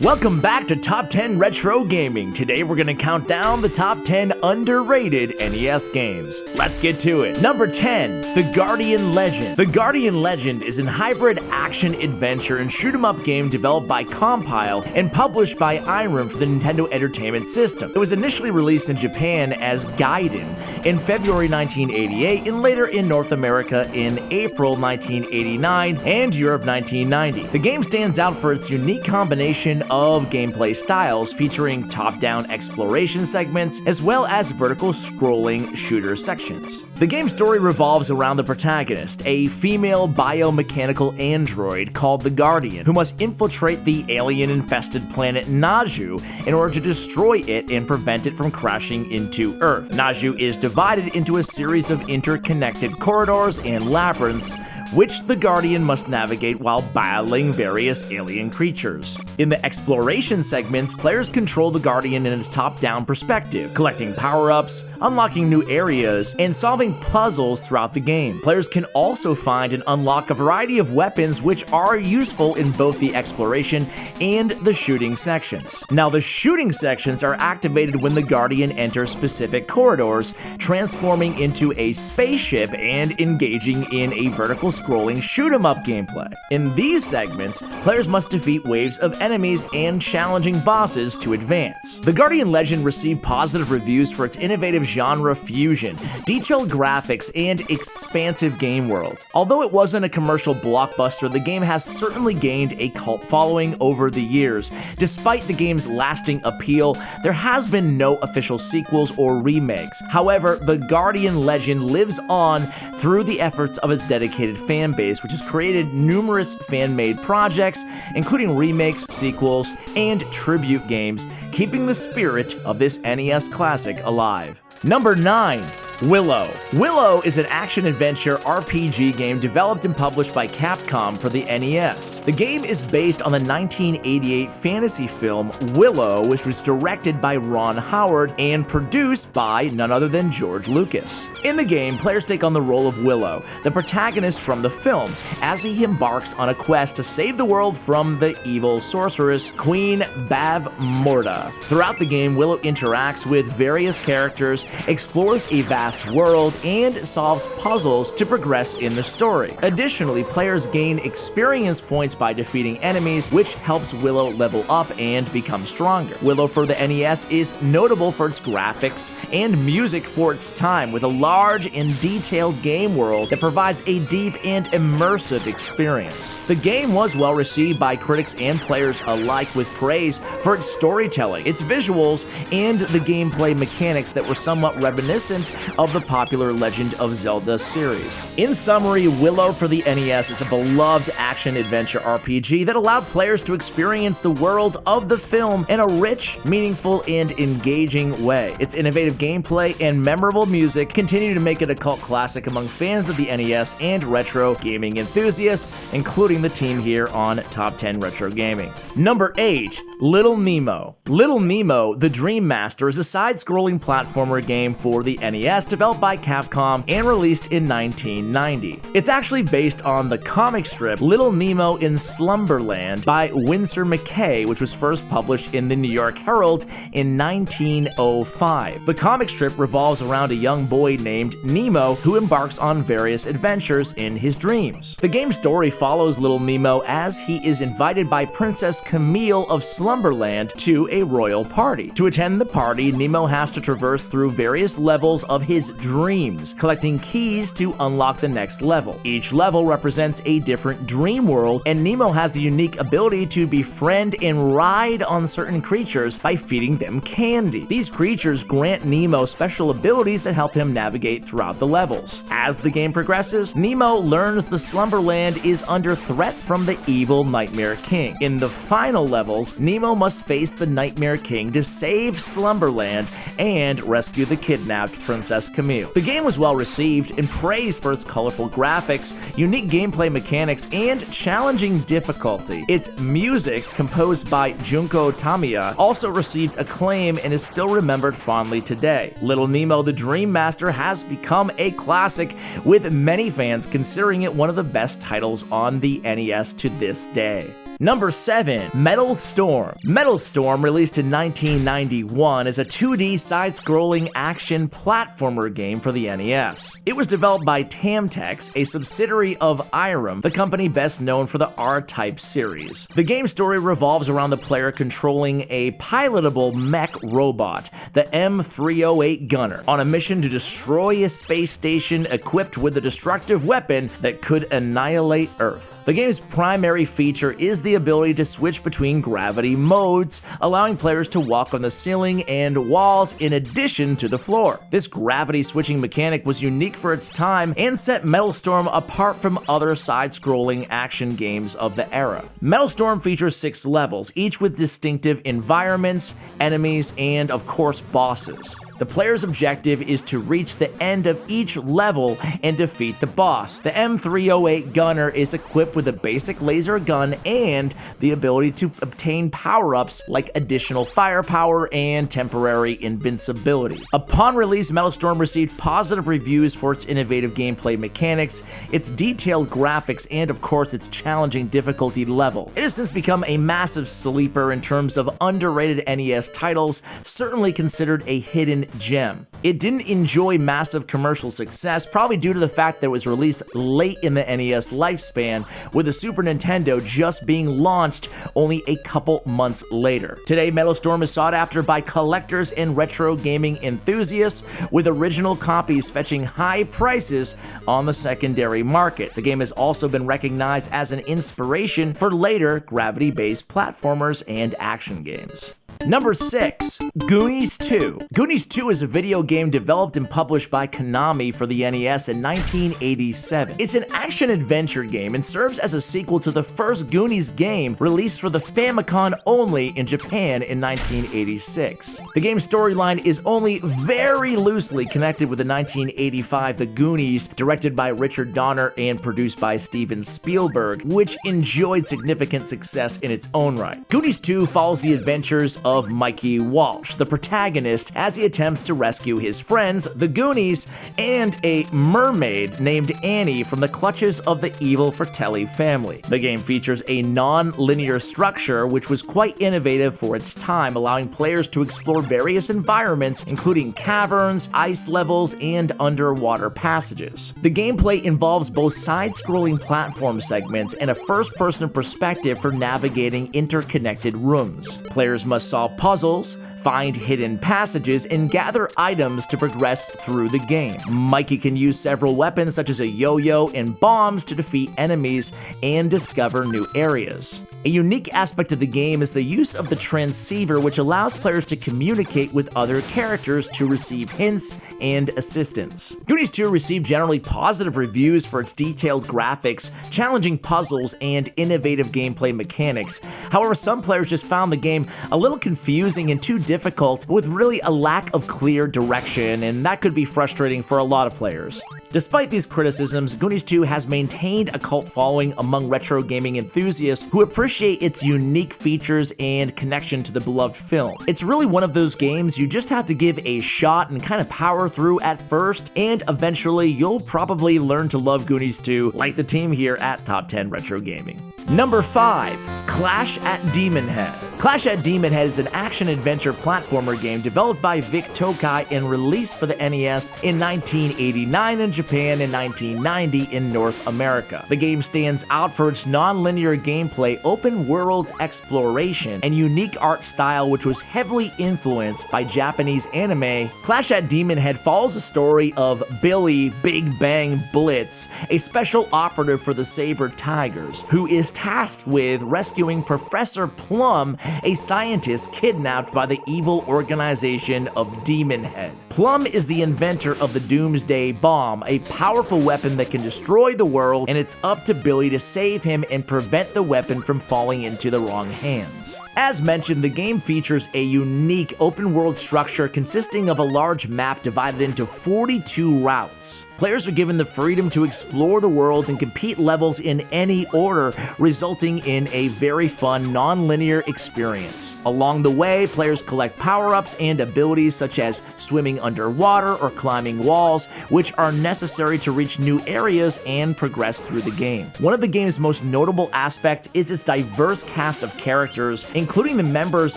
Welcome back to Top 10 Retro Gaming. Today we're going to count down the top 10 underrated NES games. Let's get to it. Number 10, The Guardian Legend. The Guardian Legend is a hybrid action-adventure and shoot-'em-up game developed by Compile and published by Irem for the Nintendo Entertainment System. It was initially released in Japan as Gaiden in February 1988 and later in North America in April 1989 and Europe 1990. The game stands out for its unique combination of gameplay styles featuring top-down exploration segments as well as vertical scrolling shooter sections. The game's story revolves around the protagonist, a female biomechanical android called the Guardian, who must infiltrate the alien-infested planet Naju in order to destroy it and prevent it from crashing into Earth. Naju is divided into a series of interconnected corridors and labyrinths, which the Guardian must navigate while battling various alien creatures. In the exploration segments, players control the Guardian in its top-down perspective, collecting power-ups, unlocking new areas, and solving puzzles throughout the game. Players can also find and unlock a variety of weapons which are useful in both the exploration and the shooting sections. Now, the shooting sections are activated when the Guardian enters specific corridors, transforming into a spaceship and engaging in a vertical scrolling shoot-'em-up gameplay. In these segments, players must defeat waves of enemies and challenging bosses to advance. The Guardian Legend received positive reviews for its innovative genre fusion, detailed graphics, and expansive game world. Although it wasn't a commercial blockbuster, the game has certainly gained a cult following over the years. Despite the game's lasting appeal, there has been no official sequels or remakes. However, the Guardian Legend lives on through the efforts of its dedicated fan base, which has created numerous fan-made projects, including remakes, sequels, and tribute games, keeping the spirit of this NES classic alive. Number 9. Willow. Willow is an action-adventure RPG game developed and published by Capcom for the NES. The game is based on the 1988 fantasy film Willow, which was directed by Ron Howard and produced by none other than George Lucas. In the game, players take on the role of Willow, the protagonist from the film, as he embarks on a quest to save the world from the evil sorceress, Queen Bavmorda. Throughout the game, Willow interacts with various characters, explores a vast world, and solves puzzles to progress in the story. Additionally, players gain experience points by defeating enemies, which helps Willow level up and become stronger. Willow for the NES is notable for its graphics and music for its time, with a large and detailed game world that provides a deep and immersive experience. The game was well received by critics and players alike, with praise for its storytelling, its visuals, and the gameplay mechanics that were somewhat reminiscent of the popular Legend of Zelda series. In summary, Willow for the NES is a beloved action-adventure RPG that allowed players to experience the world of the film in a rich, meaningful, and engaging way. Its innovative gameplay and memorable music continue to make it a cult classic among fans of the NES and retro gaming enthusiasts, including the team here on Top 10 Retro Gaming. Number 8. Little Nemo. Little Nemo, the Dream Master, is a side-scrolling platformer game for the NES developed by Capcom and released in 1990. It's actually based on the comic strip Little Nemo in Slumberland by Winsor McCay, which was first published in the New York Herald in 1905. The comic strip revolves around a young boy named Nemo who embarks on various adventures in his dreams. The game's story follows Little Nemo as he is invited by Princess Camille of Slumberland to a royal party. To attend the party, Nemo has to traverse through various levels of his dreams, collecting keys to unlock the next level. Each level represents a different dream world, and Nemo has the unique ability to befriend and ride on certain creatures by feeding them candy. These creatures grant Nemo special abilities that help him navigate throughout the levels. As the game progresses, Nemo learns the Slumberland is under threat from the evil Nightmare King. In the final levels, Nemo must face the Nightmare King to save Slumberland and rescue the kidnapped Princess Camille. The game was well received and praised for its colorful graphics, unique gameplay mechanics, and challenging difficulty. Its music, composed by Junko Tamiya, also received acclaim and is still remembered fondly today. Little Nemo the Dream Master has become a classic, with many fans considering it one of the best titles on the NES to this day. Number 7. Metal Storm. Metal Storm, released in 1991, is a 2D side-scrolling action platformer game for the NES. It was developed by Tamtex, a subsidiary of Irem, the company best known for the R-Type series. The game story revolves around the player controlling a pilotable mech robot, the M308 Gunner, on a mission to destroy a space station equipped with a destructive weapon that could annihilate Earth. The game's primary feature is the ability to switch between gravity modes, allowing players to walk on the ceiling and walls in addition to the floor. This gravity switching mechanic was unique for its time and set Metal Storm apart from other side-scrolling action games of the era. Metal Storm features 6 levels, each with distinctive environments, enemies, and of course bosses. The player's objective is to reach the end of each level and defeat the boss. The M308 Gunner is equipped with a basic laser gun and the ability to obtain power-ups like additional firepower and temporary invincibility. Upon release, Metal Storm received positive reviews for its innovative gameplay mechanics, its detailed graphics, and of course its challenging difficulty level. It has since become a massive sleeper in terms of underrated NES titles, certainly considered a hidden gem. It didn't enjoy massive commercial success, probably due to the fact that it was released late in the NES lifespan, with the Super Nintendo just being launched only a couple months later. Today, Metal Storm is sought after by collectors and retro gaming enthusiasts, with original copies fetching high prices on the secondary market. The game has also been recognized as an inspiration for later gravity-based platformers and action games. Number 6. Goonies 2. Goonies 2 is a video game developed and published by Konami for the NES in 1987. It's an action-adventure game and serves as a sequel to the first Goonies game released for the Famicom only in Japan in 1986. The game's storyline is only very loosely connected with the 1985 The Goonies, directed by Richard Donner and produced by Steven Spielberg, which enjoyed significant success in its own right. Goonies 2 follows the adventures of Mikey Walsh, the protagonist, as he attempts to rescue his friends, the Goonies, and a mermaid named Annie from the clutches of the evil Fratelli family. The game features a non-linear structure which was quite innovative for its time, allowing players to explore various environments, including caverns, ice levels, and underwater passages. The gameplay involves both side-scrolling platform segments and a first-person perspective for navigating interconnected rooms. Players must solve puzzles, find hidden passages, and gather items to progress through the game. Mikey can use several weapons such as a yo-yo and bombs to defeat enemies and discover new areas. A unique aspect of the game is the use of the transceiver, which allows players to communicate with other characters to receive hints and assistance. Goonies 2 received generally positive reviews for its detailed graphics, challenging puzzles, and innovative gameplay mechanics. However, some players just found the game a little confusing and too difficult, with really a lack of clear direction, and that could be frustrating for a lot of players. Despite these criticisms, Goonies 2 has maintained a cult following among retro gaming enthusiasts who appreciate its unique features and connection to the beloved film. It's really one of those games you just have to give a shot and kind of power through at first, and eventually you'll probably learn to love Goonies 2 like the team here at Top 10 Retro Gaming. Number 5. Clash at Demon Head. Clash at Demon Head is an action-adventure platformer game developed by Vic Tokai and released for the NES in 1989 in Japan and 1990 in North America. The game stands out for its non-linear gameplay, open-world exploration, and unique art style, which was heavily influenced by Japanese anime. Clash at Demon Head follows the story of Billy Big Bang Blitz, a special operative for the Saber Tigers, who is tasked with rescuing Professor Plum, a scientist kidnapped by the evil organization of Demon Head. Plum is the inventor of the Doomsday Bomb, a powerful weapon that can destroy the world, and it's up to Billy to save him and prevent the weapon from falling into the wrong hands. As mentioned, the game features a unique open-world structure consisting of a large map divided into 42 routes. Players are given the freedom to explore the world and compete levels in any order, resulting in a very fun, non-linear experience. Along the way, players collect power-ups and abilities such as swimming underwater or climbing walls, which are necessary to reach new areas and progress through the game. One of the game's most notable aspects is its diverse cast of characters, including the members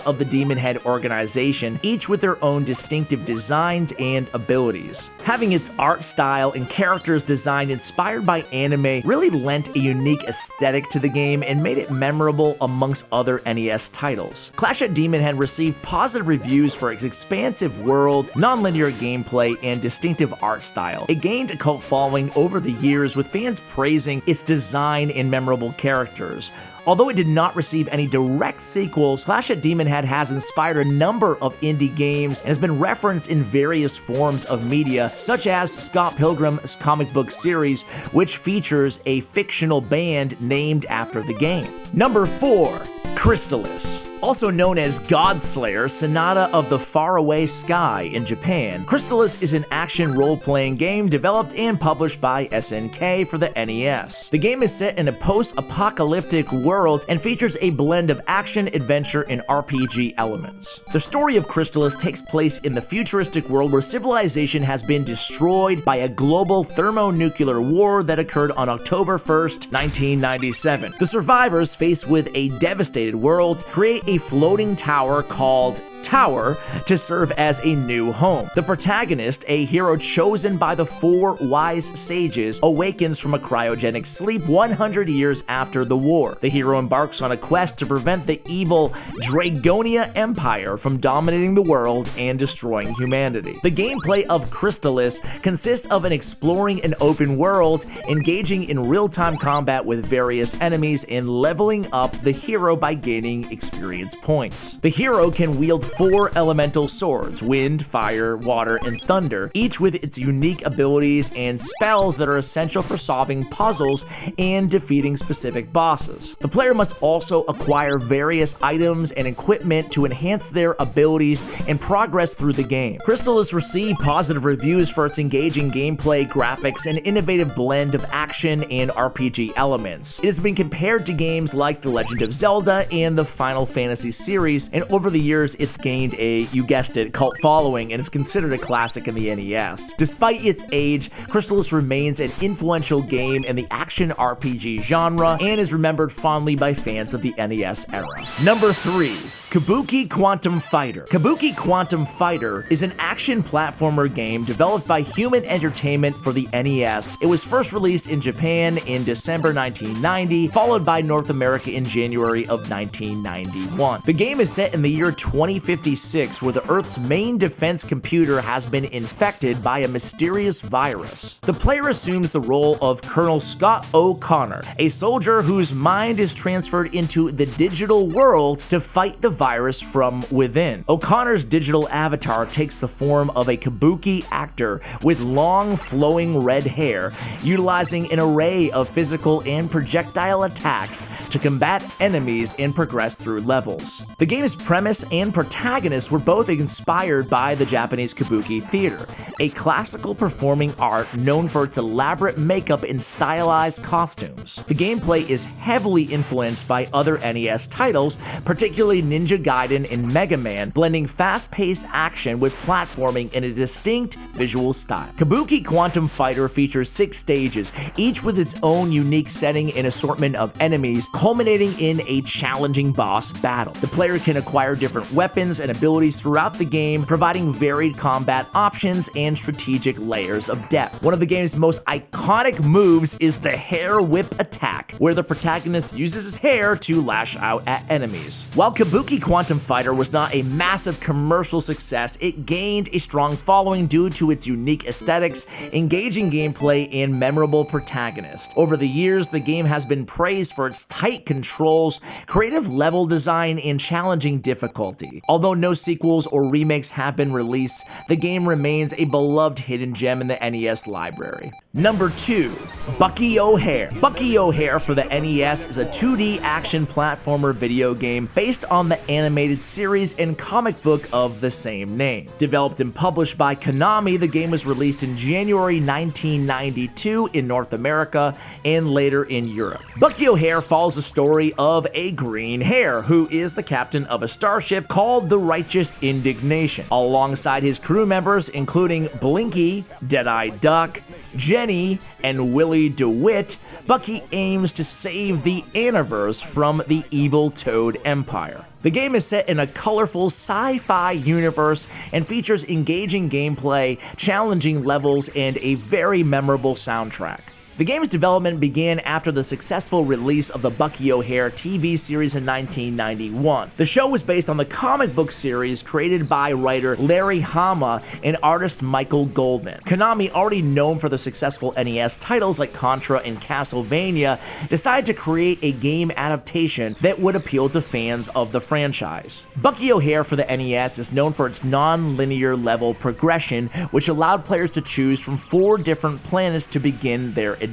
of the Demon Head organization, each with their own distinctive designs and abilities. Having its art style and characters designed inspired by anime really lent a unique aesthetic to the game and made it memorable amongst other NES titles. Clash at Demon Head received positive reviews for its expansive world, non-linear gameplay, and distinctive art style. It gained a cult following over the years, with fans praising its design and memorable characters. Although it did not receive any direct sequels, Clash at Demon Head has inspired a number of indie games and has been referenced in various forms of media, such as Scott Pilgrim's comic book series, which features a fictional band named after the game. Number 4. Crystalis. Also known as Godslayer, Sonata of the Faraway Sky in Japan, Crystalis is an action role-playing game developed and published by SNK for the NES. The game is set in a post-apocalyptic world and features a blend of action, adventure, and RPG elements. The story of Crystalis takes place in the futuristic world where civilization has been destroyed by a global thermonuclear war that occurred on October 1st, 1997. The survivors, faced with a devastated world, create a floating tower called Tower to serve as a new home. The protagonist, a hero chosen by the 4 wise sages, awakens from a cryogenic sleep 100 years after the war. The hero embarks on a quest to prevent the evil Dragonia Empire from dominating the world and destroying humanity. The gameplay of Crystalis consists of an exploring an open world, engaging in real-time combat with various enemies, and leveling up the hero by gaining experience points. The hero can wield 4 elemental swords: wind, fire, water, and thunder, each with its unique abilities and spells that are essential for solving puzzles and defeating specific bosses. The player must also acquire various items and equipment to enhance their abilities and progress through the game. Crystalis received positive reviews for its engaging gameplay, graphics, and innovative blend of action and RPG elements. It has been compared to games like The Legend of Zelda and the Final Fantasy series, and over the years it's gained a, you guessed it, cult following and is considered a classic in the NES. Despite its age, Crystalis remains an influential game in the action RPG genre and is remembered fondly by fans of the NES era. Number 3. Kabuki Quantum Fighter. Kabuki Quantum Fighter is an action platformer game developed by Human Entertainment for the NES. It was first released in Japan in December 1990, followed by North America in January of 1991. The game is set in the year 2056, where the Earth's main defense computer has been infected by a mysterious virus. The player assumes the role of Colonel Scott O'Connor, a soldier whose mind is transferred into the digital world to fight the virus from within. O'Connor's digital avatar takes the form of a kabuki actor with long flowing red hair, utilizing an array of physical and projectile attacks to combat enemies and progress through levels. The game's premise and protagonist were both inspired by the Japanese kabuki theater, a classical performing art known for its elaborate makeup and stylized costumes. The gameplay is heavily influenced by other NES titles, particularly Ninja Gaiden and Mega Man, blending fast-paced action with platforming in a distinct visual style. Kabuki Quantum Fighter features 6 stages, each with its own unique setting and assortment of enemies, culminating in a challenging boss battle. The player can acquire different weapons and abilities throughout the game, providing varied combat options and strategic layers of depth. One of the game's most iconic moves is the hair whip attack, where the protagonist uses his hair to lash out at enemies. While Kabuki Quantum Fighter was not a massive commercial success, it gained a strong following due to its unique aesthetics, engaging gameplay, and memorable protagonist. Over the years, the game has been praised for its tight controls, creative level design, and challenging difficulty. Although no sequels or remakes have been released, the game remains a beloved hidden gem in the NES library. Number 2. Bucky O'Hare. Bucky O'Hare for the NES is a 2D action platformer video game based on the animated series and comic book of the same name. Developed and published by Konami, the game was released in January 1992 in North America and later in Europe. Bucky O'Hare follows the story of a green hare who is the captain of a starship called the Righteous Indignation. Alongside his crew members, including Blinky, Deadeye Duck, Jenny, and Willie DeWitt, Bucky aims to save the Aniverse from the evil Toad Empire. The game is set in a colorful sci-fi universe and features engaging gameplay, challenging levels, and a very memorable soundtrack. The game's development began after the successful release of the Bucky O'Hare TV series in 1991. The show was based on the comic book series created by writer Larry Hama and artist Michael Goldman. Konami, already known for the successful NES titles like Contra and Castlevania, decided to create a game adaptation that would appeal to fans of the franchise. Bucky O'Hare for the NES is known for its non-linear level progression, which allowed players to choose from 4 different planets to begin their adventure.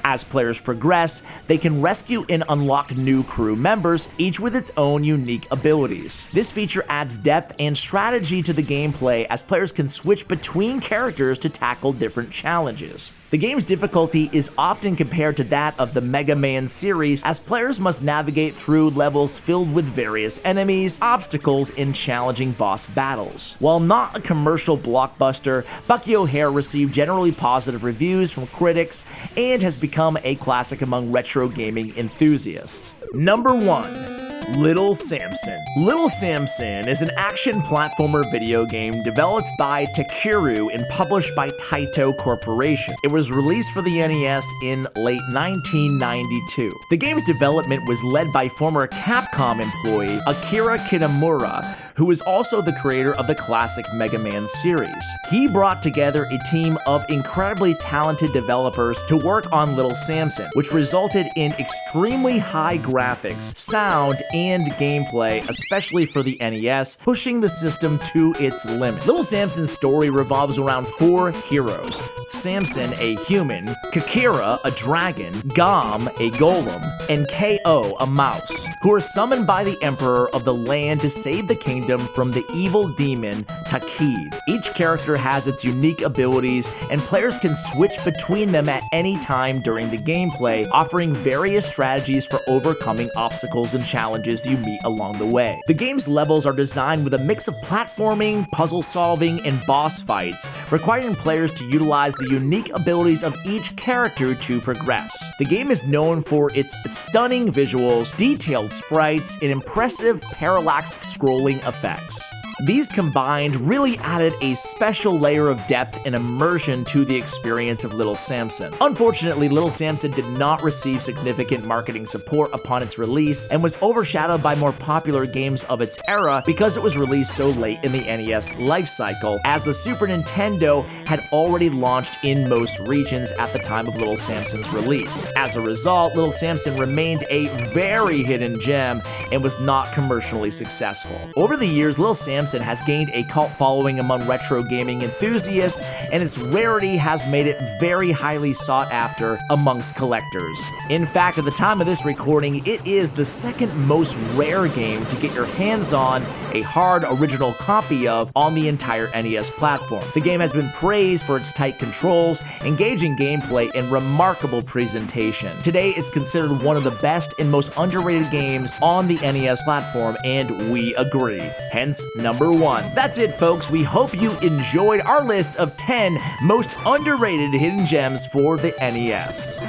As players progress, they can rescue and unlock new crew members, each with its own unique abilities. This feature adds depth and strategy to the gameplay as players can switch between characters to tackle different challenges. The game's difficulty is often compared to that of the Mega Man series, as players must navigate through levels filled with various enemies, obstacles, and challenging boss battles. While not a commercial blockbuster, Bucky O'Hare received generally positive reviews from critics and has become a classic among retro gaming enthusiasts. Number 1. Little Samson. Little Samson is an action platformer video game developed by Takeru and published by Taito Corporation. It was released for the NES in late 1992. The game's development was led by former Capcom employee Akira Kitamura, who is also the creator of the classic Mega Man series. He brought together a team of incredibly talented developers to work on Little Samson, which resulted in extremely high graphics, sound, and gameplay, especially for the NES, pushing the system to its limit. Little Samson's story revolves around 4 heroes: Samson, a human; Kakira, a dragon; Gom, a golem; and Ko, a mouse, who are summoned by the Emperor of the land to save the kingdom from the evil demon Takid. Each character has its unique abilities, and players can switch between them at any time during the gameplay, offering various strategies for overcoming obstacles and challenges you meet along the way. The game's levels are designed with a mix of platforming, puzzle solving, and boss fights, requiring players to utilize the unique abilities of each character to progress. The game is known for its stunning visuals, detailed sprites, and impressive parallax scrolling effects. These combined really added a special layer of depth and immersion to the experience of Little Samson. Unfortunately, Little Samson did not receive significant marketing support upon its release and was overshadowed by more popular games of its era because it was released so late in the NES lifecycle, as the Super Nintendo had already launched in most regions at the time of Little Samson's release. As a result, Little Samson remained a very hidden gem and was not commercially successful. Over the years, Little Samson has gained a cult following among retro gaming enthusiasts, and its rarity has made it very highly sought after amongst collectors. In fact, at the time of this recording, it is the second most rare game to get your hands on a hard original copy of on the entire NES platform. The game has been praised for its tight controls, engaging gameplay, and remarkable presentation. Today, it's considered one of the best and most underrated games on the NES platform, and we agree. Hence, number 1. That's it, folks. We hope you enjoyed our list of 10 most underrated hidden gems for the NES.